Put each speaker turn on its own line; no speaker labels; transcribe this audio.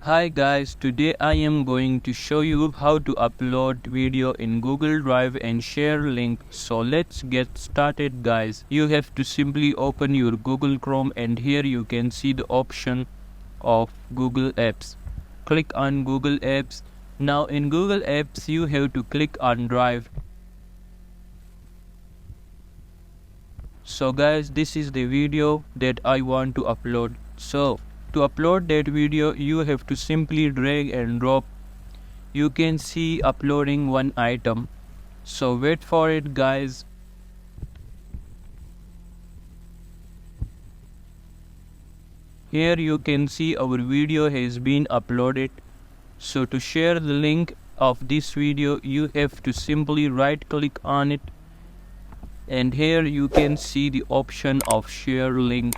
Hi guys, today I am going to show you how to upload video in Google Drive and share link. So let's get started guys. You have to simply open your Google Chrome and here you can see the option of Google Apps. Click on Google Apps. Now in Google Apps you have to click on Drive. So guys, this is the video that I want to upload. So to upload that video you have to simply drag and drop. You can see uploading one item. So wait for it guys. Here you can see our video has been uploaded. So to share the link of this video you have to simply right click on it. And here you can see the option of share link.